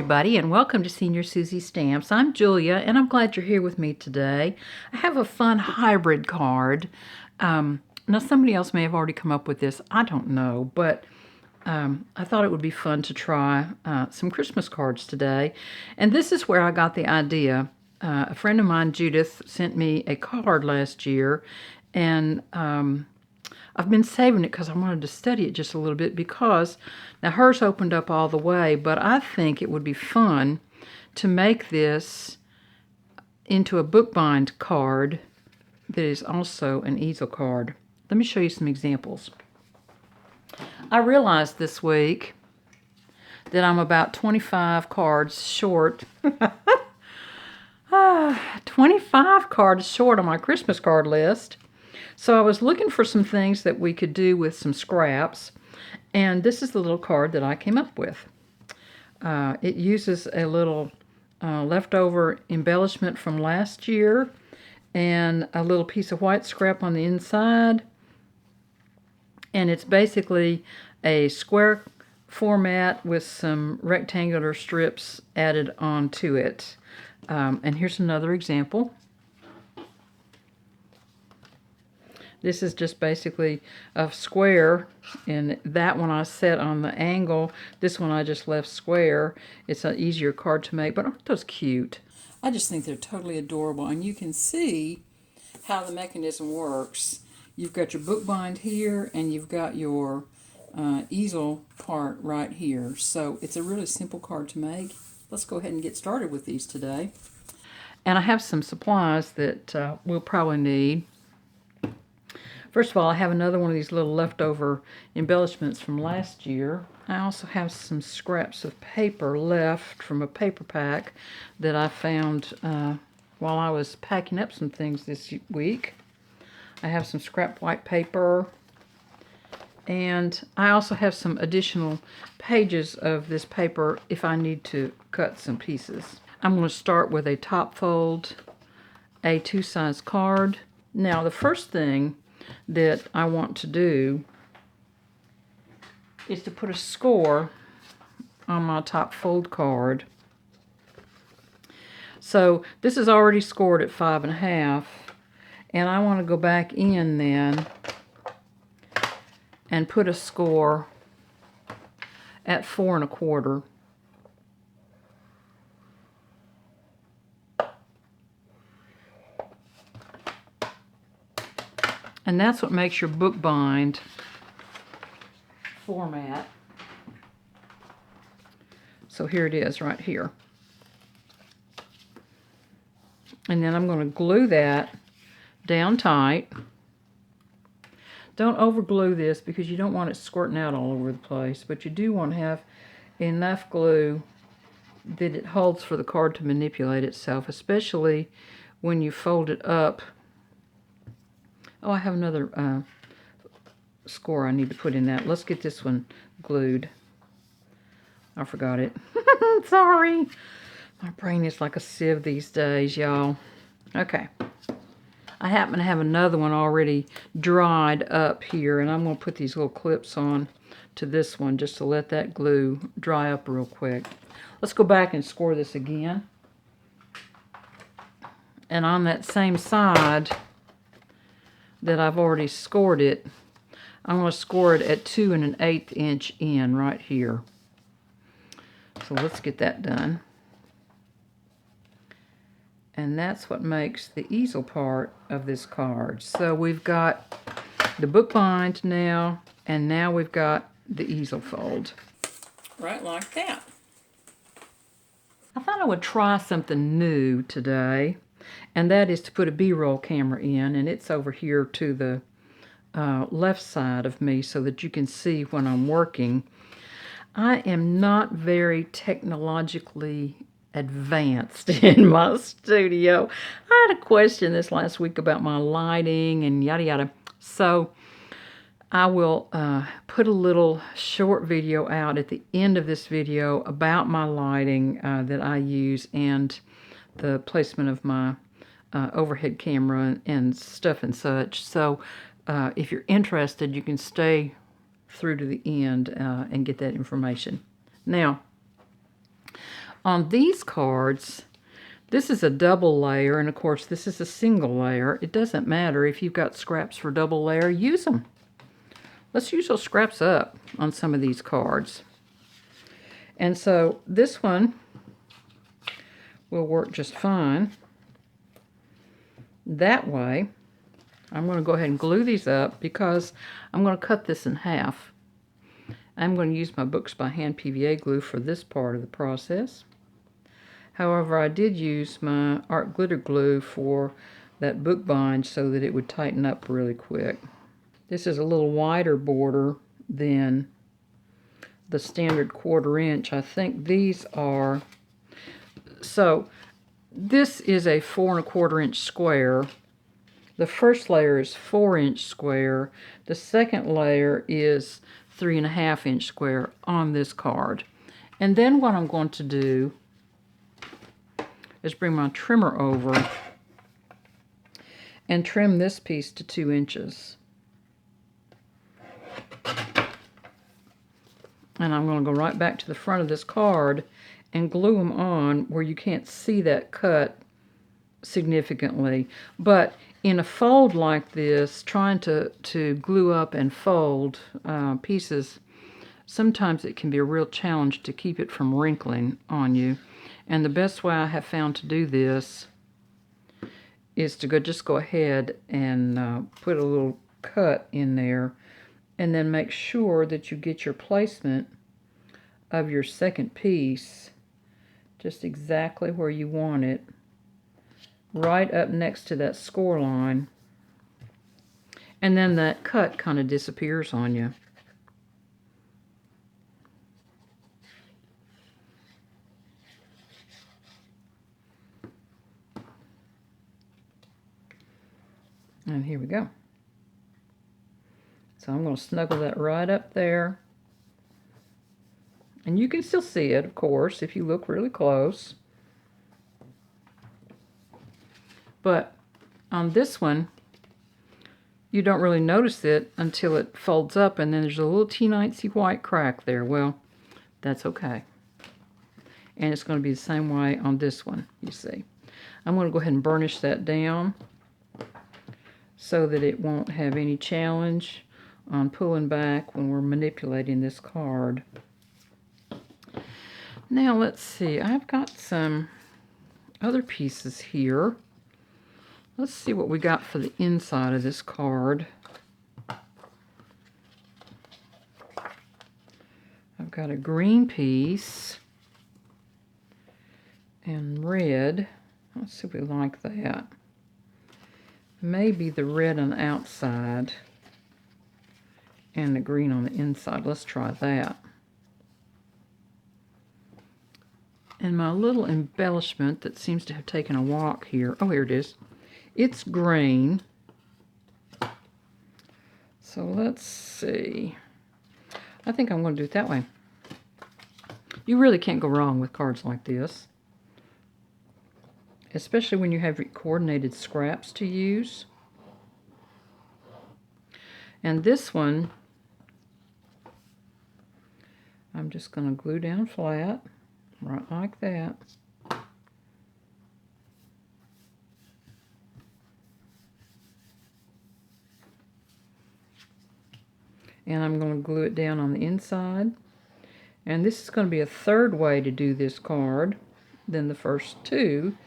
everybody, and welcome to Senior Susie Stamps. I'm Julia, and I'm glad you're here with me today. I have a fun hybrid card. Now, somebody else may have already come up with this. I don't know, but I thought it would be fun to try some Christmas cards today. And this is where I got the idea. A friend of mine, Judith, sent me a card last year, and I've been saving it because I wanted to study it just a little bit because now hers opened up all the way, but I think it would be fun to make this into a bookbind card that is also an easel card. Let me show you some examples. I realized this week that I'm about 25 cards short. 25 cards short on my Christmas card list. So I was looking for some things that we could do with some scraps, and this is the little card that I came up with. It uses a little leftover embellishment from last year and a little piece of white scrap on the inside, and it's basically a square format with some rectangular strips added onto it. And here's another example. This is just basically a square, and that one I set on the angle. This one I just left square. It's an easier card to make, but aren't those cute? I just think they're totally adorable, and you can see how the mechanism works. You've got your bookbind here, and you've got your easel part right here. So it's a really simple card to make. Let's go ahead and get started with these today. And I have some supplies that we'll probably need. First of all, I have another one of these little leftover embellishments from last year. I also have some scraps of paper left from a paper pack that I found while I was packing up some things this week. I have some scrap white paper, and I also have some additional pages of this paper if I need to cut some pieces. I'm going to start with a top fold A2 size card. Now, the first thing that I want to do is to put a score on my top fold card. So this is already scored at 5.5, and I want to go back in then and put a score at 4.25. And that's what makes your bookbind format. So here it is right here. And then I'm going to glue that down tight. Don't over glue this because you don't want it squirting out all over the place, but you do want to have enough glue that it holds for the card to manipulate itself, especially when you fold it up. Oh, I have another score I need to put in that. Let's get this one glued. I forgot it. Sorry. My brain is like a sieve these days, y'all. Okay. I happen to have another one already dried up here, and I'm going to put these little clips on to this one just to let that glue dry up real quick. Let's go back and score this again. And on that same side that I've already scored it, I'm going to score it at 2 1/8 inch in right here. So let's get that done. And that's what makes the easel part of this card. So we've got the bookbind now, and now we've got the easel fold. Right like that. I thought I would try something new today, and that is to put a B-roll camera in, and it's over here to the left side of me so that you can see when I'm working. I am not very technologically advanced in my studio. I had a question this last week about my lighting and yada yada. So I will put a little short video out at the end of this video about my lighting that I use and the placement of my overhead camera and stuff and such. So if you're interested, you can stay through to the end and get that information. Now, On these cards, this is a double layer, and of course this is a single layer. It doesn't matter if you've got scraps for double layer, use them. Let's use those scraps up on some of these cards. And so this one will work just fine. That way, I'm going to go ahead and glue these up because I'm going to cut this in half. I'm going to use my Books by Hand PVA glue for this part of the process. However, I did use my art glitter glue for that book bind so that it would tighten up really quick. This is a little wider border than the standard 1/4 inch. I think these are, so this is a 4 1/4 inch square. The first layer is 4 inch square. The second layer is 3 1/2 inch square on this card. And then what I'm going to do is bring my trimmer over and trim this piece to 2 inches. And I'm going to go right back to the front of this card and glue them on where you can't see that cut significantly. But in a fold like this, trying to glue up and fold pieces, sometimes it can be a real challenge to keep it from wrinkling on you. And the best way I have found to do this is to just go ahead and put a little cut in there, and then make sure that you get your placement of your second piece just exactly where you want it, right up next to that score line, and then that cut kind of disappears on you. And here we go. So I'm going to snuggle that right up there. And you can still see it, of course, if you look really close. But on this one, you don't really notice it until it folds up, and then there's a little teensy white crack there. Well, that's okay. And it's going to be the same way on this one, you see. I'm going to go ahead and burnish that down so that it won't have any challenge on pulling back when we're manipulating this card. Now let's see, I've got some other pieces here. Let's see what we got for the inside of this card. I've got a green piece and red. Let's see if we like that. Maybe the red on the outside and the green on the inside. Let's try that. And my little embellishment that seems to have taken a walk here. Oh, here it is. It's green. So let's see. I think I'm going to do it that way. You really can't go wrong with cards like this, especially when you have coordinated scraps to use. And this one, I'm just going to glue down flat, right like that. And I'm going to glue it down on the inside. And this is going to be a third way to do this card than the first two.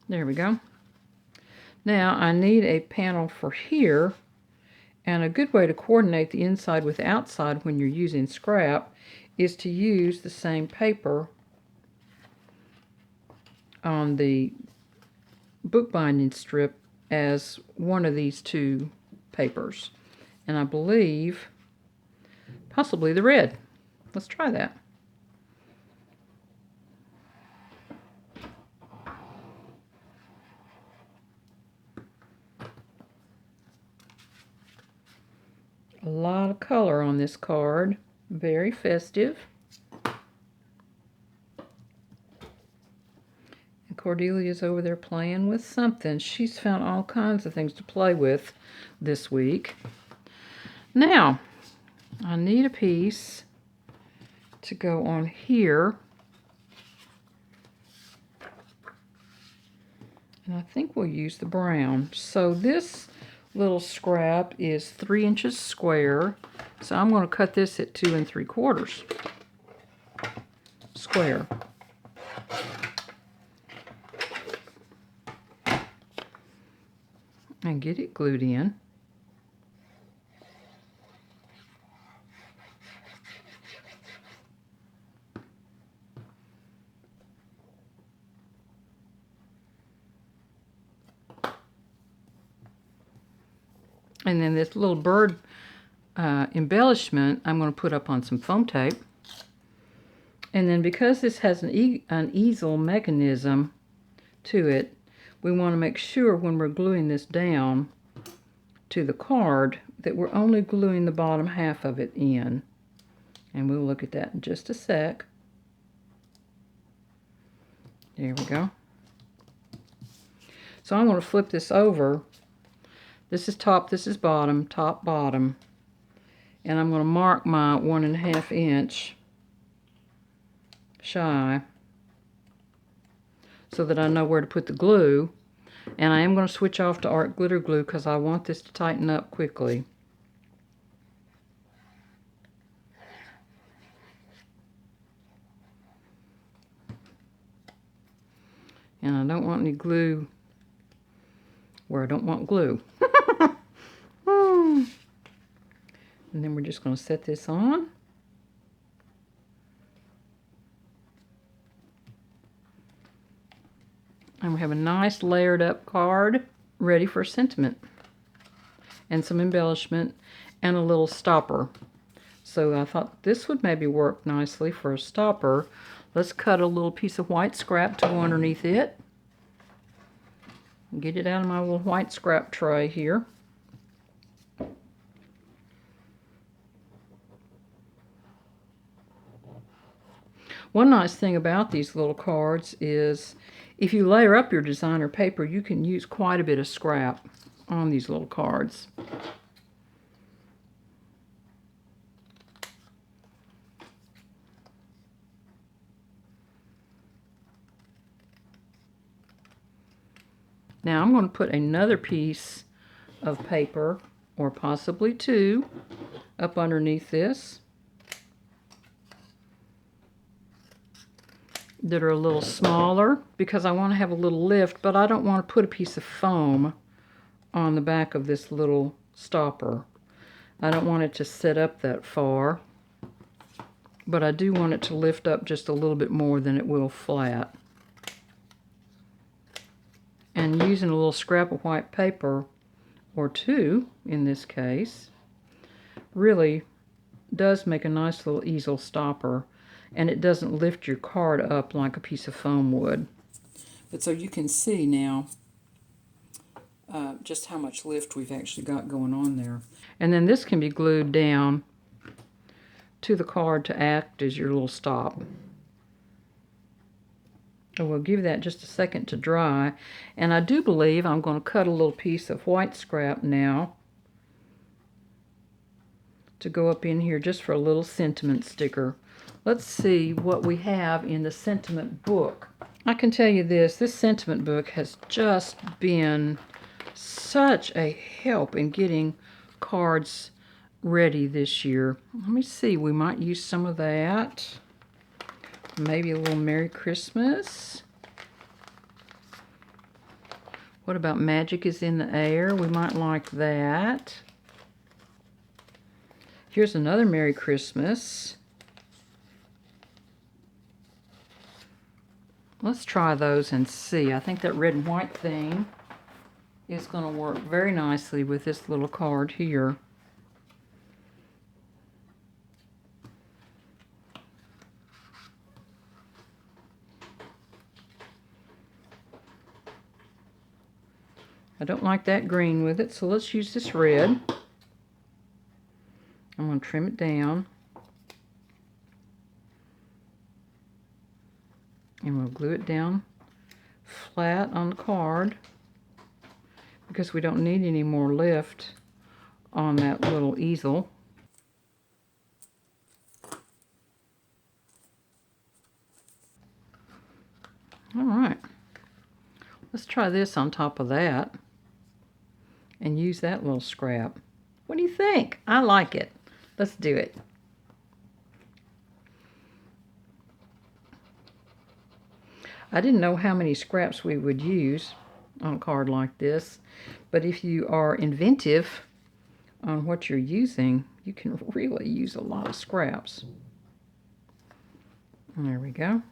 There we go. Now I need a panel for here, and a good way to coordinate the inside with the outside when you're using scrap is to use the same paper on the bookbinding strip as one of these two papers. And I believe possibly the red. Let's try that. A lot of color on this card. Very festive. And Cordelia's over there playing with something. She's found all kinds of things to play with this week. Now, I need a piece to go on here. And I think we'll use the brown. So this little scrap is 3 inches square. So I'm going to cut this at 2 3/4 square. And get it glued in. And then this little bird embellishment I'm going to put up on some foam tape. And then because this has an easel mechanism to it, we want to make sure when we're gluing this down to the card that we're only gluing the bottom half of it in. And we'll look at that in just a sec. There we go. So I'm going to flip this over. This is top, this is bottom, top, bottom. And I'm going to mark my 1.5 inch shy so that I know where to put the glue. And I am going to switch off to art glitter glue because I want this to tighten up quickly. And I don't want any glue where I don't want glue. And then we're just going to set this on. And we have a nice layered up card ready for sentiment. And some embellishment and a little stopper. So I thought this would maybe work nicely for a stopper. Let's cut a little piece of white scrap to go underneath it. Get it out of my little white scrap tray here. One nice thing about these little cards is if you layer up your designer paper, you can use quite a bit of scrap on these little cards. Now I'm going to put another piece of paper, or possibly 2, up underneath this that are a little smaller because I want to have a little lift, but I don't want to put a piece of foam on the back of this little stopper. I don't want it to sit up that far, but I do want it to lift up just a little bit more than it will flat. And using a little scrap of white paper, or 2 in this case, really does make a nice little easel stopper, and it doesn't lift your card up like a piece of foam would. But so you can see now just how much lift we've actually got going on there. And then this can be glued down to the card to act as your little stop. And we'll give that just a second to dry. And I do believe I'm going to cut a little piece of white scrap now to go up in here just for a little sentiment sticker. Let's see what we have in the sentiment book. I can tell you this sentiment book has just been such a help in getting cards ready this year. Let me see, we might use some of that. Maybe a little Merry Christmas. What about Magic is in the Air? We might like that. Here's another Merry Christmas. Let's try those and see. I think that red and white thing is going to work very nicely with this little card here. I don't like that green with it, so let's use this red. I'm going to trim it down. And we'll glue it down flat on the card because we don't need any more lift on that little easel. All right. Let's try this on top of that and use that little scrap. What do you think? I like it. Let's do it. I didn't know how many scraps we would use on a card like this, but if you are inventive on what you're using, you can really use a lot of scraps. And there we go.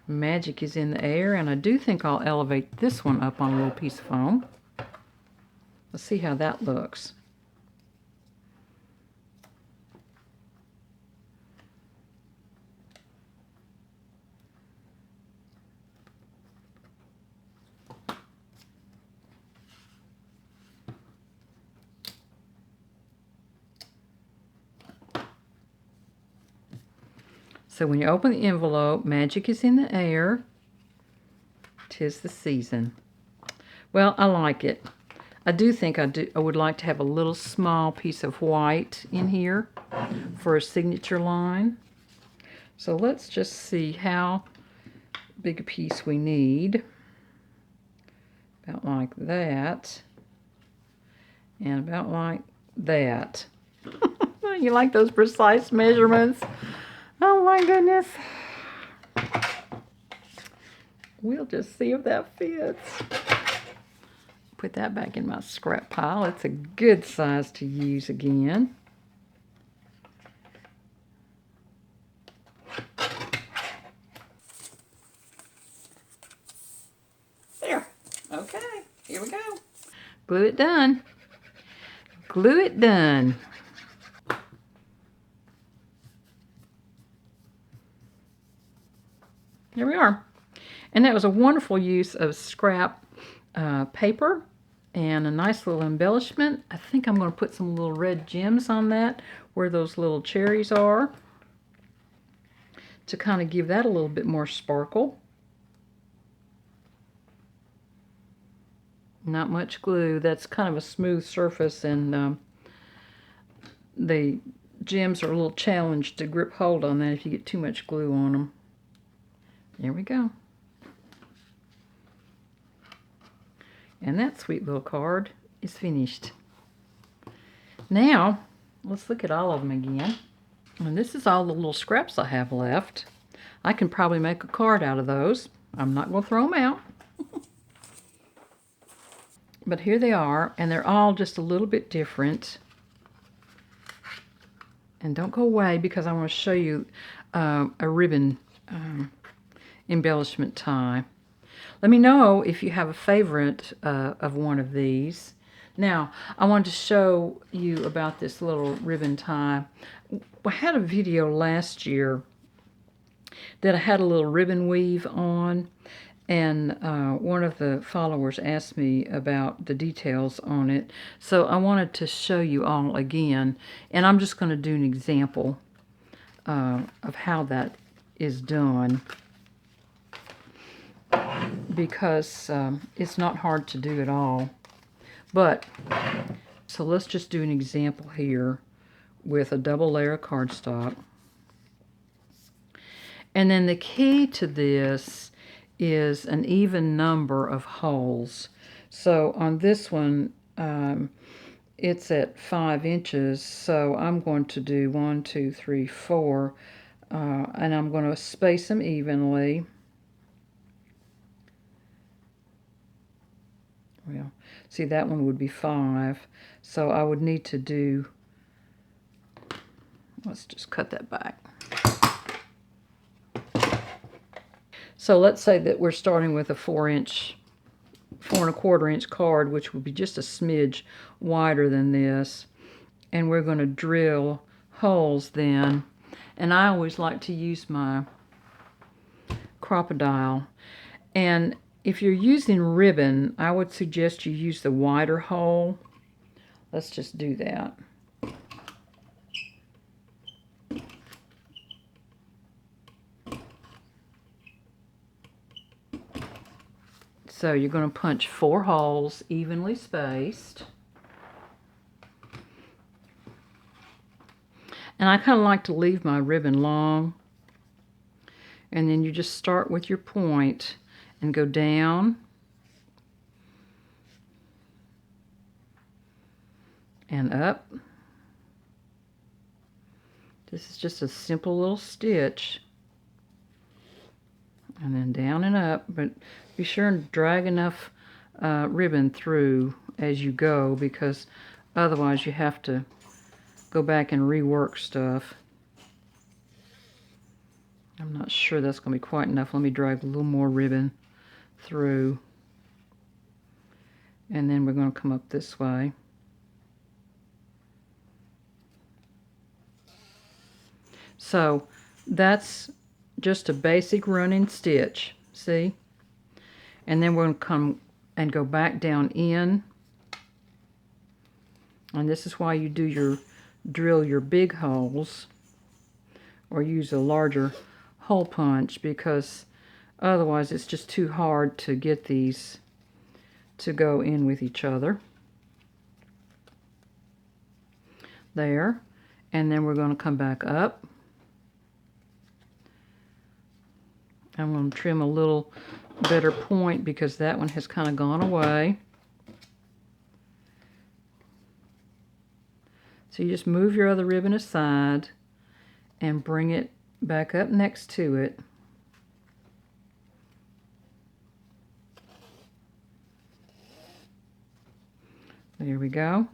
Magic is in the air, and I do think I'll elevate this one up on a little piece of foam. Let's see how that looks. So when you open the envelope, magic is in the air. 'Tis the season. Well, I like it. I do think I would like to have a little small piece of white in here for a signature line. So let's just see how big a piece we need. About like that. And about like that. You like those precise measurements? Oh my goodness. We'll just see if that fits. Put that back in my scrap pile. It's a good size to use again. There. Okay. Here we go. Glue it done. Glue it done. Here we are. And that was a wonderful use of scrap paper and a nice little embellishment. I think I'm going to put some little red gems on that where those little cherries are to kind of give that a little bit more sparkle. Not much glue. That's kind of a smooth surface, and the gems are a little challenged to grip hold on that if you get too much glue on them. There we go. And that sweet little card is finished. Now, let's look at all of them again. And this is all the little scraps I have left. I can probably make a card out of those. I'm not going to throw them out. But here they are, and they're all just a little bit different. And don't go away because I want to show you a ribbon embellishment tie. Let me know if you have a favorite of one of these. Now, I wanted to show you about this little ribbon tie. I had a video last year that I had a little ribbon weave on, and one of the followers asked me about the details on it. So I wanted to show you all again, and I'm just going to do an example of how that is done, because it's not hard to do at all. But, so let's just do an example here with a double layer of cardstock. And then the key to this is an even number of holes. So on this one, it's at 5 inches, so I'm going to do 1, 2, 3, 4, and I'm going to space them evenly. Well, see, that one would be 5, so I would need to do, let's just cut that back. So let's say that we're starting with a 4-1/4 inch card, which would be just a smidge wider than this, and we're going to drill holes then. And I always like to use my crocodile, and if you're using ribbon, I would suggest you use the wider hole. Let's just do that. So you're going to punch 4 holes evenly spaced. And I kind of like to leave my ribbon long. And then you just start with your point and go down and up. This is just a simple little stitch. And then down and up, but be sure and drag enough ribbon through as you go, because otherwise you have to go back and rework stuff. I'm not sure that's going to be quite enough. Let me drag a little more ribbon through. And then we're going to come up this way. So that's just a basic running stitch, see? And then we're going to come and go back down in. And this is why you drill your big holes, or use a larger hole punch, because otherwise it's just too hard to get these to go in with each other. There. And then we're going to come back up. I'm going to trim a little better point because that one has kind of gone away. So you just move your other ribbon aside and bring it back up next to it. There we go.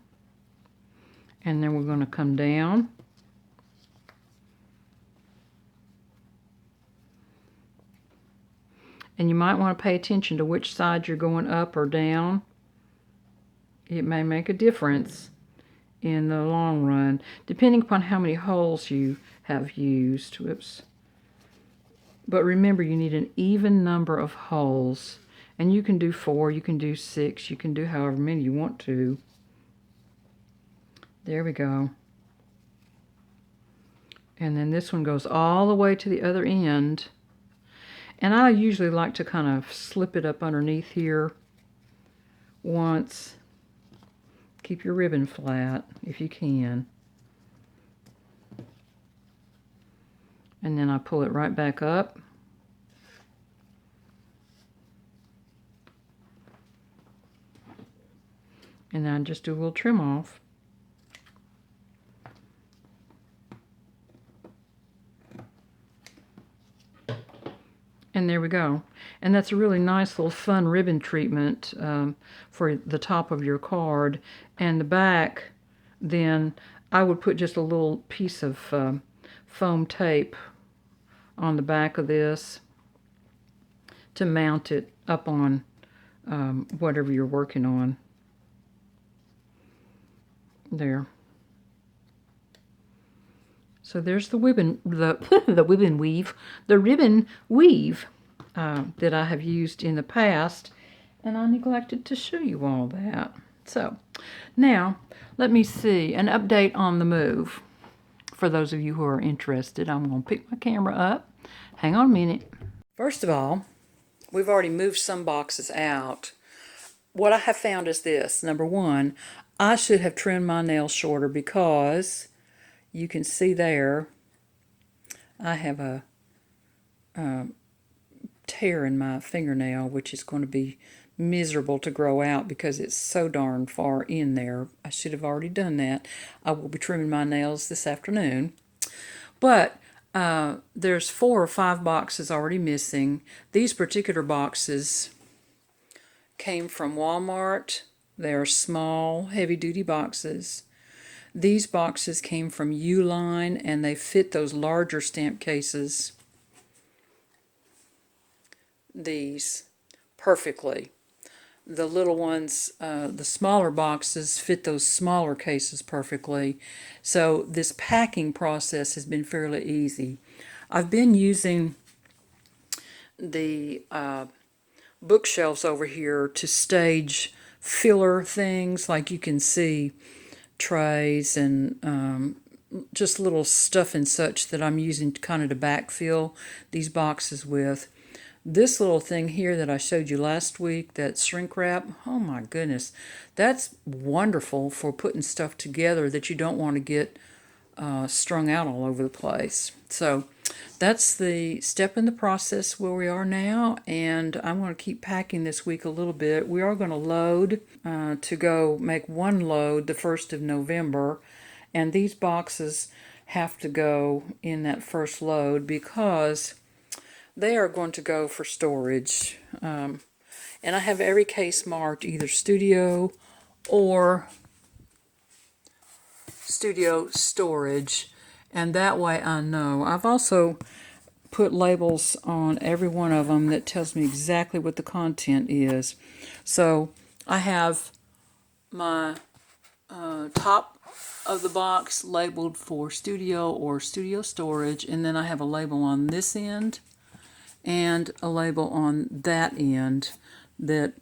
And then we're going to come down. And you might want to pay attention to which side you're going up or down. It may make a difference in the long run, depending upon how many holes you have used. Whoops. But remember, you need an even number of holes. And you can do 4, you can do 6, you can do however many you want to. There we go. And then this one goes all the way to the other end. And I usually like to kind of slip it up underneath here once. Keep your ribbon flat if you can. And then I pull it right back up. And then I just do a little trim off. And there we go. And that's a really nice little fun ribbon treatment for the top of your card. And the back, then I would put just a little piece of foam tape on the back of this to mount it up on whatever you're working on. There. So there's the ribbon, the ribbon weave that I have used in the past, and I neglected to show you all that. So now let me see an update on the move. For those of you who are interested, I'm going to pick my camera up. Hang on a minute. First of all, we've already moved some boxes out. What I have found is this. Number one, I should have trimmed my nails shorter because you can see there I have a tear in my fingernail, which is going to be miserable to grow out because it's so darn far in there. I should have already done that. I will be trimming my nails this afternoon. But there's 4 or 5 boxes already missing. These particular boxes came from Walmart. They are small, heavy-duty boxes. These boxes came from Uline, and they fit those larger stamp cases, these, perfectly. The little ones, the smaller boxes, fit those smaller cases perfectly. So this packing process has been fairly easy. I've been using the bookshelves over here to stage filler things, like you can see trays and just little stuff and such that I'm using kind of to backfill these boxes with. This little thing here that I showed you last week, that shrink wrap, oh my goodness, that's wonderful for putting stuff together that you don't want to get strung out all over the place. So that's the step in the process where we are now, and I'm going to keep packing this week a little bit. We are going to load to go make one load the 1st of November, and these boxes have to go in that first load because they are going to go for storage. And I have every case marked either studio or studio storage, and that way I know. I've also put labels on every one of them that tells me exactly what the content is. So I have my top of the box labeled for studio or studio storage, and then I have a label on this end and a label on that end that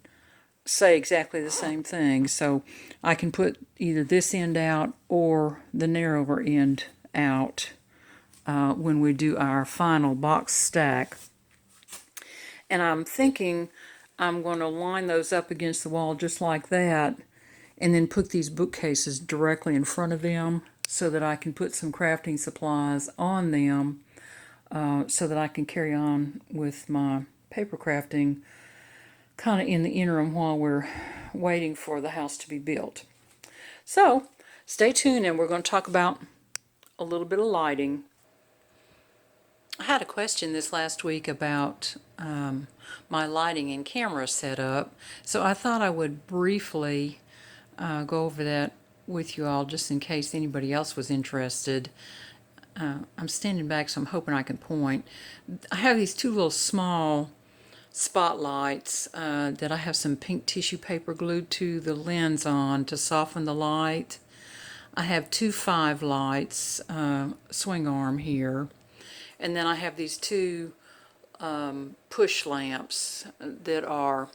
say exactly the same thing. So I can put either this end out or the narrower end out when we do our final box stack. And I'm thinking I'm going to line those up against the wall just like that, and then put these bookcases directly in front of them so that I can put some crafting supplies on them so that I can carry on with my paper crafting kind of in the interim while we're waiting for the house to be built. So stay tuned, and we're going to talk about a little bit of lighting. I had a question this last week about my lighting and camera setup, so I thought I would briefly go over that with you all just in case anybody else was interested. I'm standing back, so I'm hoping I can point. I have these two little small spotlights that I have some pink tissue paper glued to the lens on to soften the light. I have two 5 lights, swing arm here, and then I have these two push lamps that are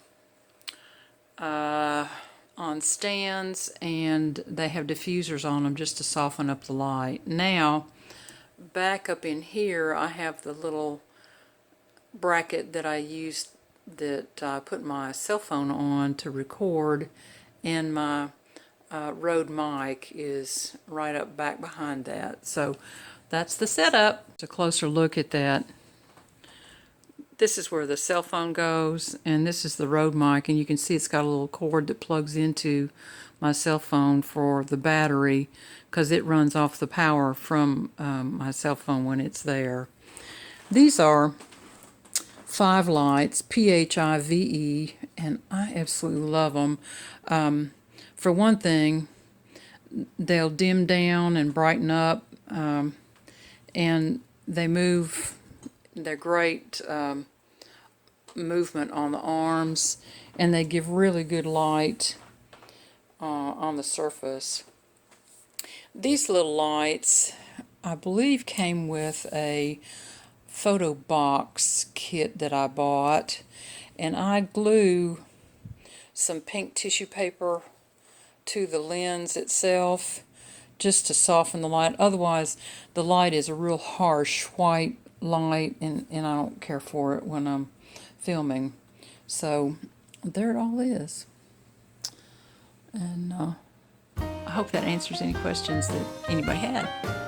on stands, and they have diffusers on them just to soften up the light. Now, back up in here, I have the little bracket that I used that I put my cell phone on to record, and my Rode mic is right up back behind that. So that's the setup. It's a closer look at that. This is where the cell phone goes, and this is the Rode mic, and you can see it's got a little cord that plugs into my cell phone for the battery because it runs off the power from my cell phone when it's there. These are 5 lights, PHIVE, and I absolutely love them. For one thing, they'll dim down and brighten up, and they move. They're great movement on the arms, and they give really good light on the surface. These little lights, I believe, came with a photo box kit that I bought, and I glue some pink tissue paper to the lens itself just to soften the light. Otherwise, the light is a real harsh white light, and I don't care for it when I'm filming. So there it all is. And I hope that answers any questions that anybody had.